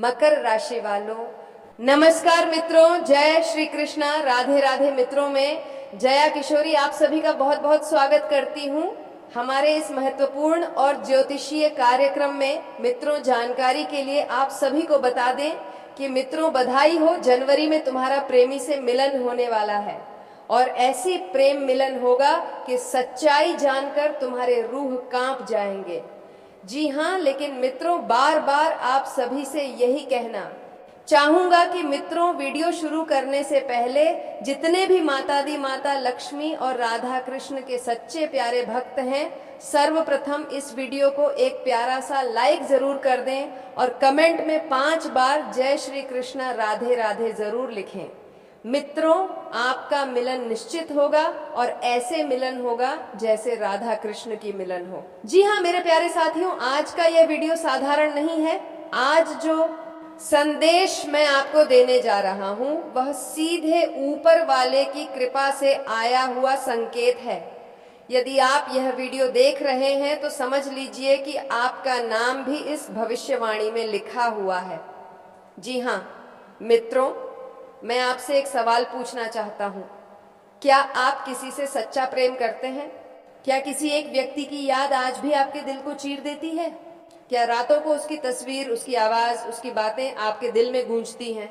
मकर राशि वालों, नमस्कार मित्रों। जय श्री कृष्णा। राधे राधे मित्रों में जया किशोरी आप सभी का बहुत बहुत स्वागत करती हूँ हमारे इस महत्वपूर्ण और ज्योतिषीय कार्यक्रम में। मित्रों, जानकारी के लिए आप सभी को बता दें कि मित्रों, बधाई हो, जनवरी में तुम्हारा प्रेमी से मिलन होने वाला है और ऐसी प्रेम मिलन होगा कि सच्चाई जानकर तुम्हारे रूह कांप जाएंगे। जी हाँ, लेकिन मित्रों, बार बार आप सभी से यही कहना चाहूंगा कि मित्रों, वीडियो शुरू करने से पहले जितने भी माता लक्ष्मी और राधा कृष्ण के सच्चे प्यारे भक्त हैं, सर्वप्रथम इस वीडियो को एक प्यारा सा लाइक जरूर कर दें और कमेंट में 5 बार जय श्री कृष्णा राधे राधे जरूर लिखें। मित्रों, आपका मिलन निश्चित होगा और ऐसे मिलन होगा जैसे राधा कृष्ण की मिलन हो। जी हाँ मेरे प्यारे साथियों, आज का यह वीडियो साधारण नहीं है। आज जो संदेश मैं आपको देने जा रहा हूं वह सीधे ऊपर वाले की कृपा से आया हुआ संकेत है। यदि आप यह वीडियो देख रहे हैं तो समझ लीजिए कि आपका नाम भी इस भविष्यवाणी में लिखा हुआ है। जी हाँ मित्रों, मैं आपसे एक सवाल पूछना चाहता हूँ। क्या आप किसी से सच्चा प्रेम करते हैं? क्या किसी एक व्यक्ति की याद आज भी आपके दिल को चीर देती है? क्या रातों को उसकी तस्वीर, उसकी आवाज, उसकी बातें आपके दिल में गूंजती हैं?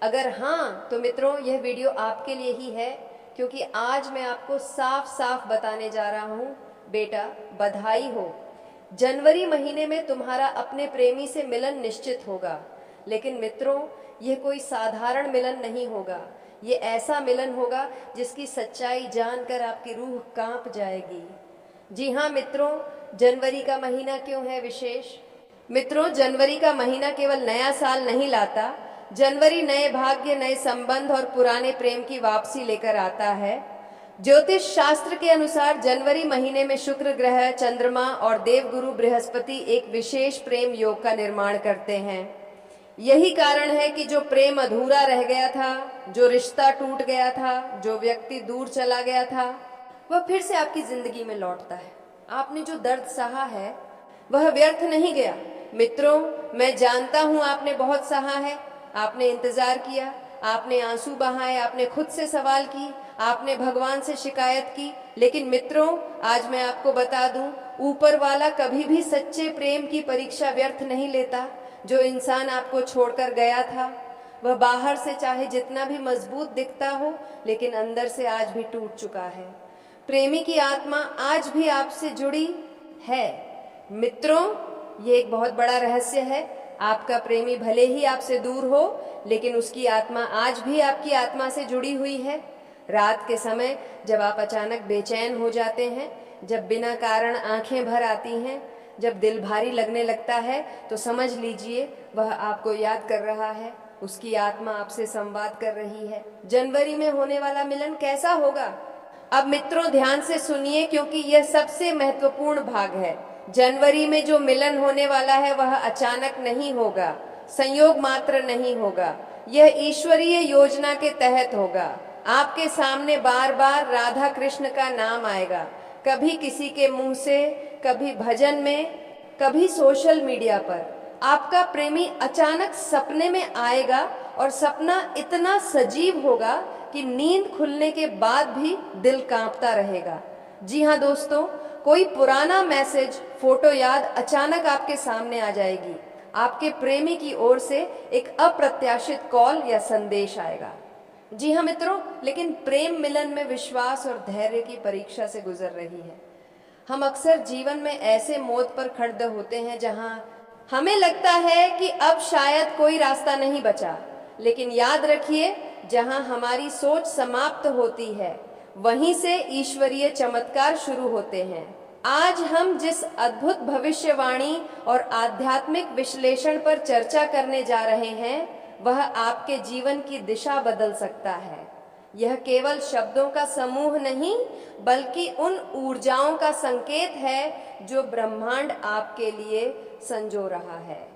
अगर हाँ, तो मित्रों यह वीडियो आपके लिए ही है, क्योंकि आज मैं आपको साफ साफ बताने जा रहा हूँ, बेटा बधाई हो, जनवरी महीने में तुम्हारा अपने प्रेमी से मिलन निश्चित होगा। लेकिन मित्रों, यह कोई साधारण मिलन नहीं होगा। ये ऐसा मिलन होगा जिसकी सच्चाई जानकर आपकी रूह कांप जाएगी। जी हाँ मित्रों, जनवरी का महीना क्यों है विशेष? मित्रों, जनवरी का महीना केवल नया साल नहीं लाता। जनवरी नए भाग्य, नए संबंध और पुराने प्रेम की वापसी लेकर आता है। ज्योतिष शास्त्र के अनुसार जनवरी महीने में शुक्र ग्रह, चंद्रमा और देवगुरु बृहस्पति एक विशेष प्रेम योग का निर्माण करते हैं। यही कारण है कि जो प्रेम अधूरा रह गया था, जो रिश्ता टूट गया था, जो व्यक्ति दूर चला गया था, वह फिर से आपकी जिंदगी में लौटता है। आपने जो दर्द सहा है वह व्यर्थ नहीं गया। मित्रों, मैं जानता हूं आपने बहुत सहा है, आपने इंतजार किया, आपने आंसू बहाए, आपने खुद से सवाल की, आपने भगवान से शिकायत की। लेकिन मित्रों, आज मैं आपको बता दूं, ऊपर वाला कभी भी सच्चे प्रेम की परीक्षा व्यर्थ नहीं लेता। जो इंसान आपको छोड़कर गया था वह बाहर से चाहे जितना भी मजबूत दिखता हो, लेकिन अंदर से आज भी टूट चुका है। प्रेमी की आत्मा आज भी आपसे जुड़ी है। मित्रों, ये एक बहुत बड़ा रहस्य है। आपका प्रेमी भले ही आपसे दूर हो, लेकिन उसकी आत्मा आज भी आपकी आत्मा से जुड़ी हुई है। रात के समय जब आप अचानक बेचैन हो जाते हैं, जब बिना कारण आंखें भर आती हैं, जब दिल भारी लगने लगता है, तो समझ लीजिए वह आपको याद कर रहा है, उसकी आत्मा आपसे संवाद कर रही है। जनवरी में होने वाला मिलन कैसा होगा? अब मित्रों ध्यान से सुनिए, क्योंकि यह सबसे महत्वपूर्ण भाग है। जनवरी में जो मिलन होने वाला है वह अचानक नहीं होगा, संयोग मात्र नहीं होगा, यह ईश्वरीय योजना के तहत होगा। आपके सामने बार बार राधा कृष्ण का नाम आएगा, कभी किसी के मुंह से, कभी भजन में, कभी सोशल मीडिया पर। आपका प्रेमी अचानक सपने में आएगा और सपना इतना सजीव होगा कि नींद खुलने के बाद भी दिल कांपता रहेगा। जी हाँ दोस्तों, कोई पुराना मैसेज, फोटो याद अचानक आपके सामने आ जाएगी। आपके प्रेमी की ओर से एक अप्रत्याशित कॉल या संदेश आएगा। जी हाँ मित्रों, लेकिन प्रेम मिलन में विश्वास और धैर्य की परीक्षा से गुजर रही है। हम अक्सर जीवन में ऐसे मोड़ पर खड़े होते हैं जहां हमें लगता है कि अब शायद कोई रास्ता नहीं बचा। लेकिन याद रखिए, जहां हमारी सोच समाप्त होती है वहीं से ईश्वरीय चमत्कार शुरू होते हैं। आज हम जिस अद्भुत भविष्यवाणी और आध्यात्मिक विश्लेषण पर चर्चा करने जा रहे हैं वह आपके जीवन की दिशा बदल सकता है। यह केवल शब्दों का समूह नहीं, बल्कि उन ऊर्जाओं का संकेत है जो ब्रह्मांड आपके लिए संजो रहा है।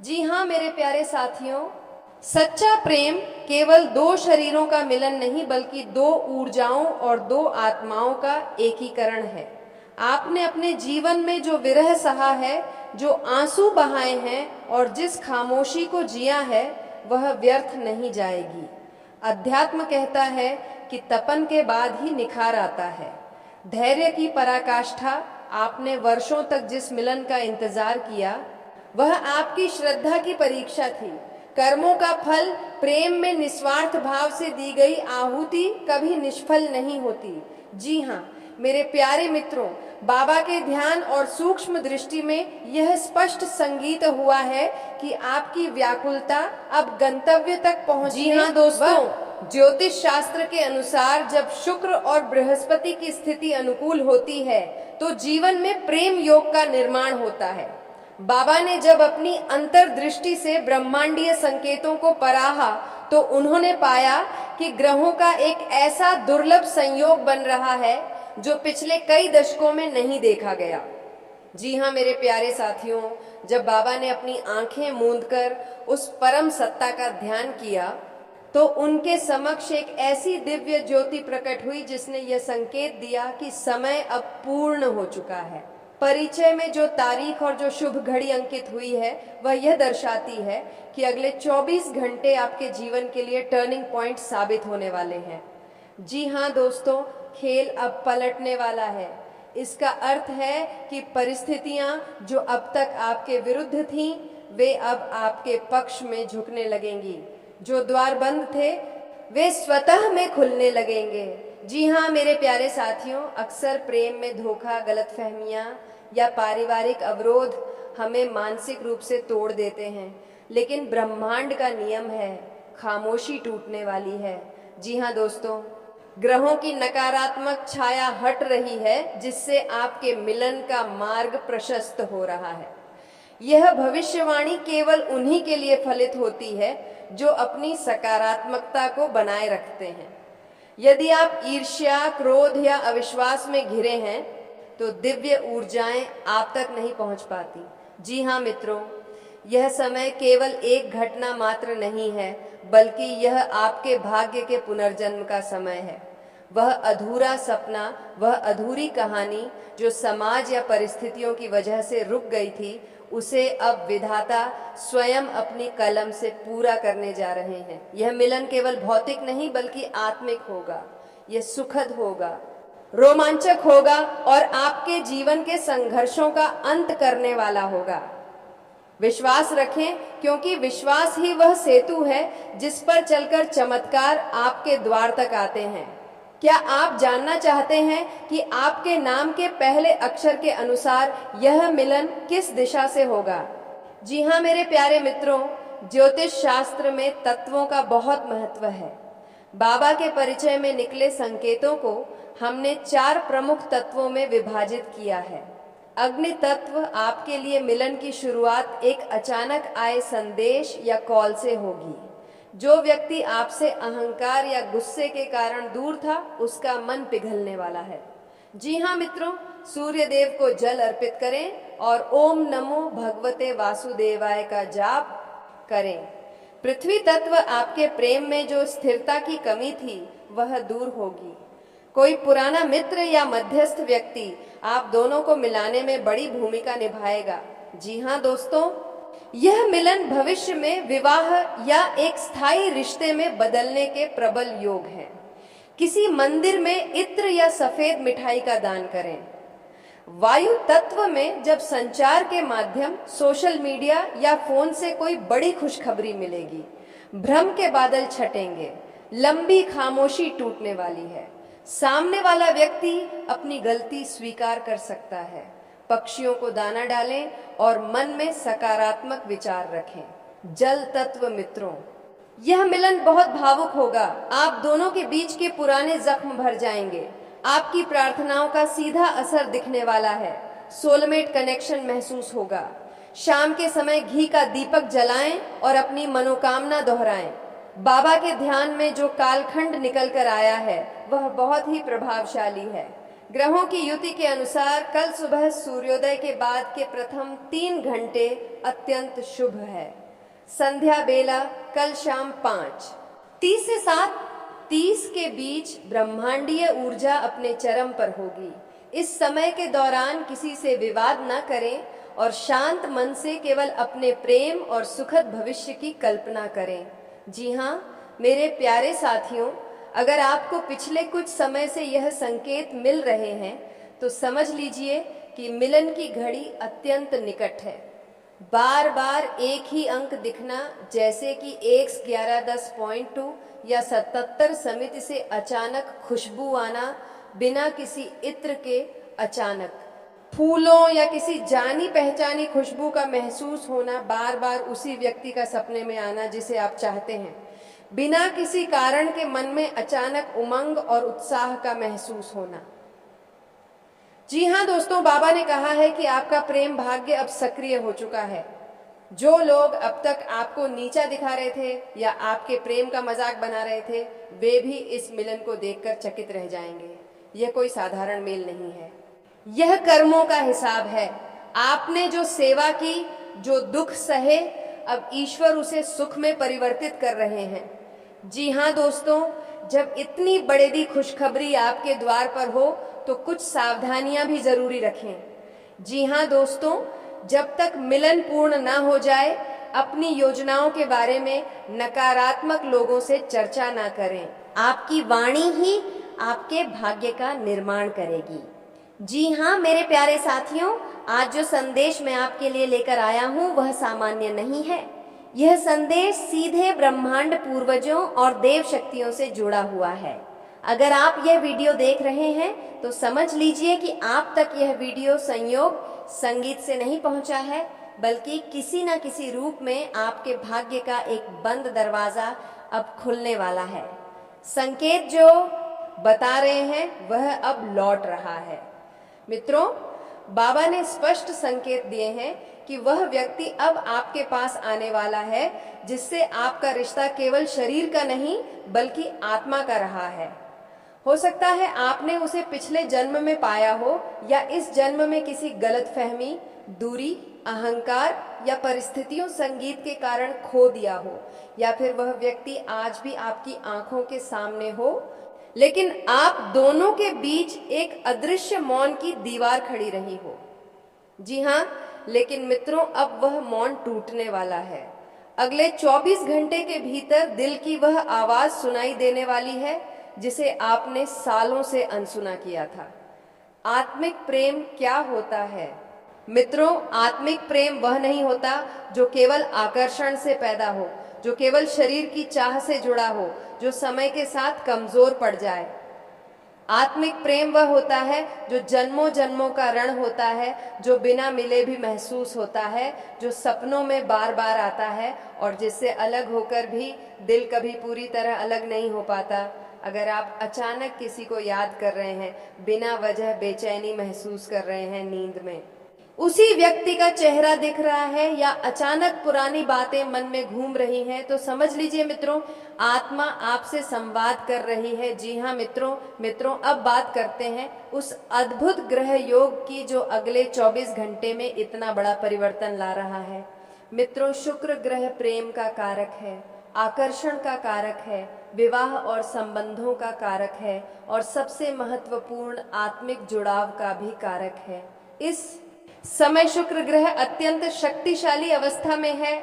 जी हाँ मेरे प्यारे साथियों, सच्चा प्रेम केवल 2 शरीरों का मिलन नहीं, बल्कि 2 ऊर्जाओं और 2 आत्माओं का एकीकरण है। आपने अपने जीवन में जो विरह सहा है, जो आंसू बहाए हैं और जिस खामोशी को जिया है वह व्यर्थ नहीं जाएगी। अध्यात्म कहता है कि तपन के बाद ही निखार आता है। धैर्य की पराकाष्ठा आपने वर्षों तक जिस मिलन का इंतजार किया वह आपकी श्रद्धा की परीक्षा थी। कर्मों का फल प्रेम में निस्वार्थ भाव से दी गई आहुति कभी निष्फल नहीं होती। जी हाँ मेरे प्यारे मित्रों, बाबा के ध्यान और सूक्ष्म दृष्टि में यह स्पष्ट संगीत हुआ है कि आपकी व्याकुलता अब गंतव्य तक पहुंचने। जी हाँ दोस्तों, ज्योतिष शास्त्र के अनुसार जब शुक्र और बृहस्पति की स्थिति अनुकूल होती है तो जीवन में प्रेम योग का निर्माण होता है। बाबा ने जब अपनी अंतर्दृष्टि से ब्रह्मांडीय संकेतों को पराहा तो उन्होंने पाया कि ग्रहों का एक ऐसा दुर्लभ संयोग बन रहा है जो पिछले कई दशकों में नहीं देखा गया। जी हाँ मेरे प्यारे साथियों, जब बाबा ने अपनी आंखें मूंदकर उस परम सत्ता का ध्यान किया तो उनके समक्ष एक ऐसी दिव्य ज्योति प्रकट हुई जिसने यह संकेत दिया कि समय अब पूर्ण हो चुका है। परिचय में जो तारीख और जो शुभ घड़ी अंकित हुई है वह यह दर्शाती है कि अगले 24 घंटे आपके जीवन के लिए टर्निंग पॉइंट साबित होने वाले हैं। जी हाँ दोस्तों, खेल अब पलटने वाला है। इसका अर्थ है कि परिस्थितियां जो अब तक आपके विरुद्ध थीं वे अब आपके पक्ष में झुकने लगेंगी। जो द्वार बंद थे वे स्वतः में खुलने लगेंगे। जी हाँ मेरे प्यारे साथियों, अक्सर प्रेम में धोखा, गलतफहमियां या पारिवारिक अवरोध हमें मानसिक रूप से तोड़ देते हैं, लेकिन ब्रह्मांड का नियम है खामोशी टूटने वाली है। जी हाँ दोस्तों, ग्रहों की नकारात्मक छाया हट रही है जिससे आपके मिलन का मार्ग प्रशस्त हो रहा है। यह भविष्यवाणी केवल उन्हीं के लिए फलित होती है जो अपनी सकारात्मकता को बनाए रखते हैं। यदि आप ईर्ष्या, क्रोध या अविश्वास में घिरे हैं तो दिव्य ऊर्जाएं आप तक नहीं पहुंच पाती। जी हाँ मित्रों, यह समय केवल एक घटना मात्र नहीं है, बल्कि यह आपके भाग्य के पुनर्जन्म का समय है। वह अधूरा सपना, वह अधूरी कहानी जो समाज या परिस्थितियों की वजह से रुक गई थी, उसे अब विधाता स्वयं अपनी कलम से पूरा करने जा रहे हैं। यह मिलन केवल भौतिक नहीं बल्कि आत्मिक होगा। यह सुखद होगा, रोमांचक होगा और आपके जीवन के संघर्षों का अंत करने वाला होगा। विश्वास रखें, क्योंकि विश्वास ही वह सेतु है जिस पर चलकर चमत्कार आपके द्वार तक आते हैं। क्या आप जानना चाहते हैं कि आपके नाम के पहले अक्षर के अनुसार यह मिलन किस दिशा से होगा? जी हाँ मेरे प्यारे मित्रों, ज्योतिष शास्त्र में तत्वों का बहुत महत्व है। बाबा के परिचय में निकले संकेतों को हमने 4 प्रमुख तत्वों में विभाजित किया है। अग्नि तत्व आपके लिए मिलन की शुरुआत एक अचानक आए संदेश या कॉल से होगी। जो व्यक्ति आपसे अहंकार या गुस्से के कारण दूर था, उसका मन पिघलने वाला है। जी हाँ मित्रों, सूर्य देव को जल अर्पित करें और ओम नमो भगवते वासुदेवाय का जाप करें। पृथ्वी तत्व आपके प्रेम में जो स्थिरता की कमी थी वह दूर होगी। कोई पुराना मित्र या मध्यस्थ व्यक्ति आप दोनों को मिलाने में बड़ी भूमिका निभाएगा। जी हाँ दोस्तों, यह मिलन भविष्य में विवाह या एक स्थायी रिश्ते में बदलने के प्रबल योग हैं। किसी मंदिर में इत्र या सफेद मिठाई का दान करें। वायु तत्व में जब संचार के माध्यम सोशल मीडिया या फोन से कोई बड़ी खुशखबरी मिलेगी, भ्रम के बादल छटेंगे, लंबी खामोशी टूटने वाली है। सामने वाला व्यक्ति अपनी गलती स्वीकार कर सकता है। पक्षियों को दाना डालें और मन में सकारात्मक विचार रखें। जल तत्व मित्रों, यह मिलन बहुत भावुक होगा। आप दोनों के बीच के पुराने जख्म भर जाएंगे। आपकी प्रार्थनाओं का सीधा असर दिखने वाला है। सोलमेट कनेक्शन महसूस होगा। शाम के समय घी का दीपक जलाएं और अपनी मनोकामना दोहराएं। बाबा के ध्यान में जो कालखंड निकल कर आया है वह बहुत ही प्रभावशाली है। ग्रहों की युति के अनुसार कल सुबह सूर्योदय के बाद के प्रथम 3 घंटे अत्यंत शुभ है। संध्या बेला कल शाम 5:30 से 7:30 के बीच ब्रह्मांडीय ऊर्जा अपने चरम पर होगी। इस समय के दौरान किसी से विवाद न करें और शांत मन से केवल अपने प्रेम और सुखद भविष्य की कल्पना करें। जी हाँ मेरे प्यारे साथियों, अगर आपको पिछले कुछ समय से यह संकेत मिल रहे हैं तो समझ लीजिए कि मिलन की घड़ी अत्यंत निकट है। बार बार एक ही अंक दिखना, जैसे कि x1110.2 या 77 समिति से अचानक खुशबू आना, बिना किसी इत्र के अचानक फूलों या किसी जानी पहचानी खुशबू का महसूस होना, बार बार उसी व्यक्ति का सपने में आना जिसे आप चाहते हैं, बिना किसी कारण के मन में अचानक उमंग और उत्साह का महसूस होना। जी हाँ दोस्तों, बाबा ने कहा है कि आपका प्रेम भाग्य अब सक्रिय हो चुका है। जो लोग अब तक आपको नीचा दिखा रहे थे या आपके प्रेम का मजाक बना रहे थे, वे भी इस मिलन को देखकर चकित रह जाएंगे। यह कोई साधारण मेल नहीं है, यह कर्मों का हिसाब है। आपने जो सेवा की, जो दुख सहे, अब ईश्वर उसे सुख में परिवर्तित कर रहे हैं। जी हाँ दोस्तों, जब इतनी बड़ी खुशखबरी आपके द्वार पर हो तो कुछ सावधानियां भी जरूरी रखें। जी हाँ दोस्तों, जब तक मिलन पूर्ण ना हो जाए, अपनी योजनाओं के बारे में नकारात्मक लोगों से चर्चा ना करें। आपकी वाणी ही आपके भाग्य का निर्माण करेगी। जी हाँ मेरे प्यारे साथियों, आज जो संदेश मैं आपके लिए लेकर आया हूँ वह सामान्य नहीं है। यह संदेश सीधे ब्रह्मांड पूर्वजों और देव शक्तियों से जुड़ा हुआ है। अगर आप यह वीडियो देख रहे हैं तो समझ लीजिए कि आप तक यह वीडियो संयोग संगीत से नहीं पहुंचा है, बल्कि किसी न किसी रूप में आपके भाग्य का एक बंद दरवाजा अब खुलने वाला है। संकेत जो बता रहे हैं वह अब लौट रहा है। मित्रों, बाबा ने स्पष्ट संकेत दिए हैं कि वह व्यक्ति अब आपके पास आने वाला है, जिससे आपका रिश्ता केवल शरीर का नहीं बल्कि आत्मा का रहा है। हो सकता है आपने उसे पिछले जन्म में पाया हो या इस जन्म में किसी गलतफहमी, दूरी, अहंकार या परिस्थितियों संगीत के कारण खो दिया हो, या फिर वह व्यक्ति आज भी आपकी आंखों के सामने हो, लेकिन आप दोनों के बीच एक अदृश्य मौन की दीवार खड़ी रही हो। जी हाँ, लेकिन मित्रों, अब वह मौन टूटने वाला है। अगले 24 घंटे के भीतर दिल की वह आवाज सुनाई देने वाली है जिसे आपने सालों से अनसुना किया था। आत्मिक प्रेम क्या होता है? मित्रों, आत्मिक प्रेम वह नहीं होता जो केवल आकर्षण से पैदा हो, जो केवल शरीर की चाह से जुड़ा हो, जो समय के साथ कमजोर पड़ जाए। आत्मिक प्रेम वह होता है जो जन्मों जन्मों का ऋण होता है, जो बिना मिले भी महसूस होता है, जो सपनों में बार बार आता है और जिससे अलग होकर भी दिल कभी पूरी तरह अलग नहीं हो पाता। अगर आप अचानक किसी को याद कर रहे हैं, बिना वजह बेचैनी महसूस कर रहे हैं नींद में, उसी व्यक्ति का चेहरा दिख रहा है या अचानक पुरानी बातें मन में घूम रही हैं, तो समझ लीजिए मित्रों, आत्मा आपसे संवाद कर रही है। जी हाँ मित्रों, अब बात करते हैं उस अद्भुत ग्रह योग की जो अगले 24 घंटे में इतना बड़ा परिवर्तन ला रहा है। मित्रों, शुक्र ग्रह प्रेम का कारक है, आकर्षण का कारक है, विवाह और संबंधों का कारक है और सबसे महत्वपूर्ण आत्मिक जुड़ाव का भी कारक है। इस समय शुक्र ग्रह अत्यंत शक्तिशाली अवस्था में है,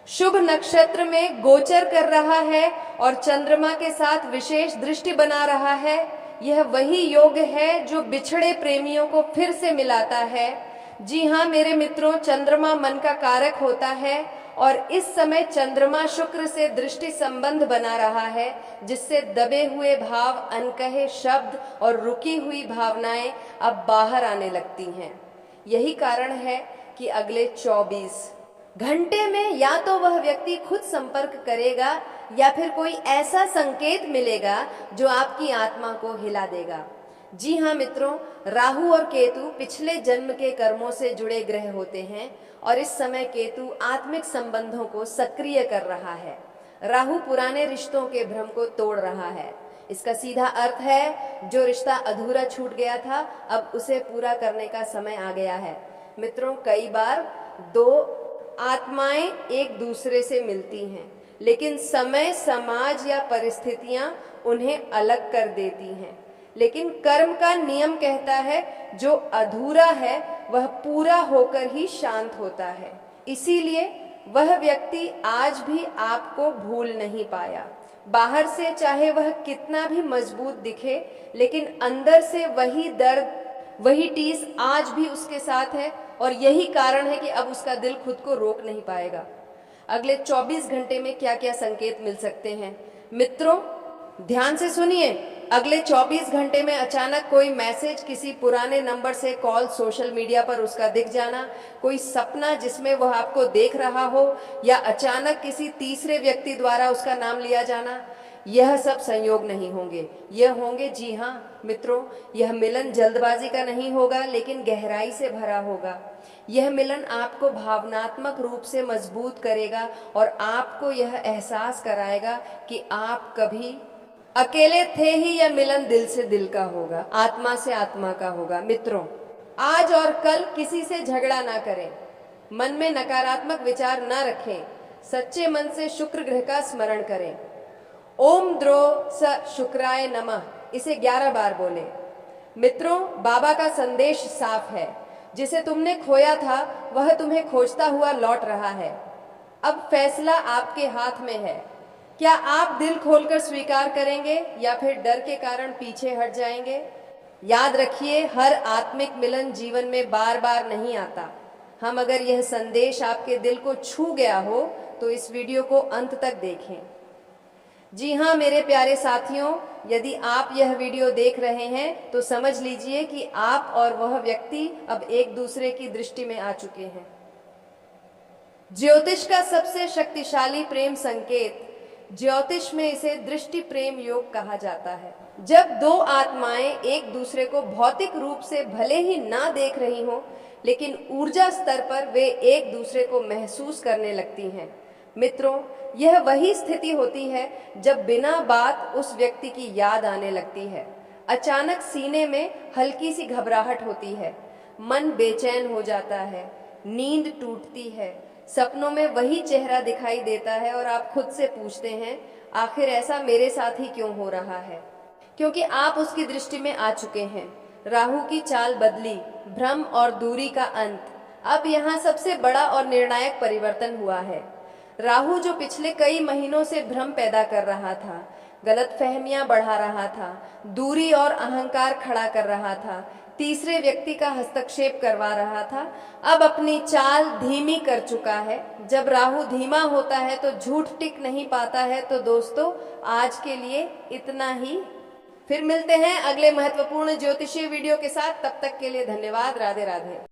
शुभ नक्षत्र में गोचर कर रहा है और चंद्रमा के साथ विशेष दृष्टि बना रहा है। यह वही योग है जो बिछड़े प्रेमियों को फिर से मिलाता है। जी हाँ मेरे मित्रों, चंद्रमा मन का कारक होता है और इस समय चंद्रमा शुक्र से दृष्टि संबंध बना रहा है, जिससे दबे हुए भाव, अनकहे शब्द और रुकी हुई भावनाएं अब बाहर आने लगती हैं। यही कारण है कि अगले 24 घंटे में या तो वह व्यक्ति खुद संपर्क करेगा या फिर कोई ऐसा संकेत मिलेगा जो आपकी आत्मा को हिला देगा। जी हाँ मित्रों, राहु और केतु पिछले जन्म के कर्मों से जुड़े ग्रह होते हैं और इस समय केतु आत्मिक संबंधों को सक्रिय कर रहा है। राहु पुराने रिश्तों के भ्रम को तोड़ रहा है। इसका सीधा अर्थ है जो रिश्ता अधूरा छूट गया था, अब उसे पूरा करने का समय आ गया है। मित्रों, कई बार दो आत्माएं एक दूसरे से मिलती हैं, लेकिन समय, समाज या परिस्थितियां उन्हें अलग कर देती हैं। लेकिन कर्म का नियम कहता है जो अधूरा है वह पूरा होकर ही शांत होता है। इसीलिए वह व्यक्ति आज भी आपको भूल नहीं पाया। बाहर से चाहे वह कितना भी मजबूत दिखे, लेकिन अंदर से वही दर्द, वही टीस आज भी उसके साथ है, और यही कारण है कि अब उसका दिल खुद को रोक नहीं पाएगा। अगले 24 घंटे में क्या क्या संकेत मिल सकते हैं मित्रों, ध्यान से सुनिए। अगले 24 घंटे में अचानक कोई मैसेज, किसी पुराने नंबर से कॉल, सोशल मीडिया पर उसका दिख जाना, कोई सपना जिसमें वह आपको देख रहा हो, या अचानक किसी तीसरे व्यक्ति द्वारा उसका नाम लिया जाना, यह सब संयोग नहीं होंगे। यह होंगे, जी हाँ मित्रों, यह मिलन जल्दबाजी का नहीं होगा, लेकिन गहराई से भरा होगा। यह मिलन आपको भावनात्मक रूप से मजबूत करेगा और आपको यह एहसास कराएगा कि आप कभी अकेले थे ही। यह मिलन दिल से दिल का होगा, आत्मा से आत्मा का होगा। मित्रों, आज और कल किसी से झगड़ा ना करें, मन में नकारात्मक विचार ना रखें, सच्चे मन से शुक्र ग्रह का स्मरण करें। ओम द्रो स शुक्राय नमः, इसे 11 बार बोले। मित्रों, बाबा का संदेश साफ है, जिसे तुमने खोया था वह तुम्हें खोजता हुआ लौट रहा है। अब फैसला आपके हाथ में है। क्या आप दिल खोलकर स्वीकार करेंगे या फिर डर के कारण पीछे हट जाएंगे? याद रखिए, हर आत्मिक मिलन जीवन में बार बार नहीं आता। हम अगर यह संदेश आपके दिल को छू गया हो तो इस वीडियो को अंत तक देखें। जी हाँ मेरे प्यारे साथियों, यदि आप यह वीडियो देख रहे हैं तो समझ लीजिए कि आप और वह व्यक्ति अब एक दूसरे की दृष्टि में आ चुके हैं। ज्योतिष का सबसे शक्तिशाली प्रेम संकेत, ज्योतिष में इसे दृष्टि प्रेम योग कहा जाता है। जब दो आत्माएं एक दूसरे को भौतिक रूप से भले ही ना देख रही हों, लेकिन ऊर्जा स्तर पर वे एक दूसरे को महसूस करने लगती हैं। मित्रों, यह वही स्थिति होती है जब बिना बात उस व्यक्ति की याद आने लगती है। अचानक सीने में हल्की सी घबराहट होती है, मन बेचैन हो जाता है, नींद टूटती है, सपनों में वही चेहरा दिखाई देता है और आप खुद से पूछते हैं, आखिर ऐसा मेरे साथ ही क्यों हो रहा है? क्योंकि आप उसकी दृष्टि में आ चुके हैं। राहु की चाल बदली, भ्रम और दूरी का अंत। अब यहाँ सबसे बड़ा और निर्णायक परिवर्तन हुआ है। राहु जो पिछले कई महीनों से भ्रम पैदा कर रहा था, गलतफहमियां बढ़ा रहा था, दूरी और अहंकार खड़ा कर रहा था, तीसरे व्यक्ति का हस्तक्षेप करवा रहा था, अब अपनी चाल धीमी कर चुका है। जब राहु धीमा होता है तो झूठ टिक नहीं पाता है। तो दोस्तों, आज के लिए इतना ही। फिर मिलते हैं अगले महत्वपूर्ण ज्योतिषीय वीडियो के साथ। तब तक के लिए धन्यवाद। राधे राधे।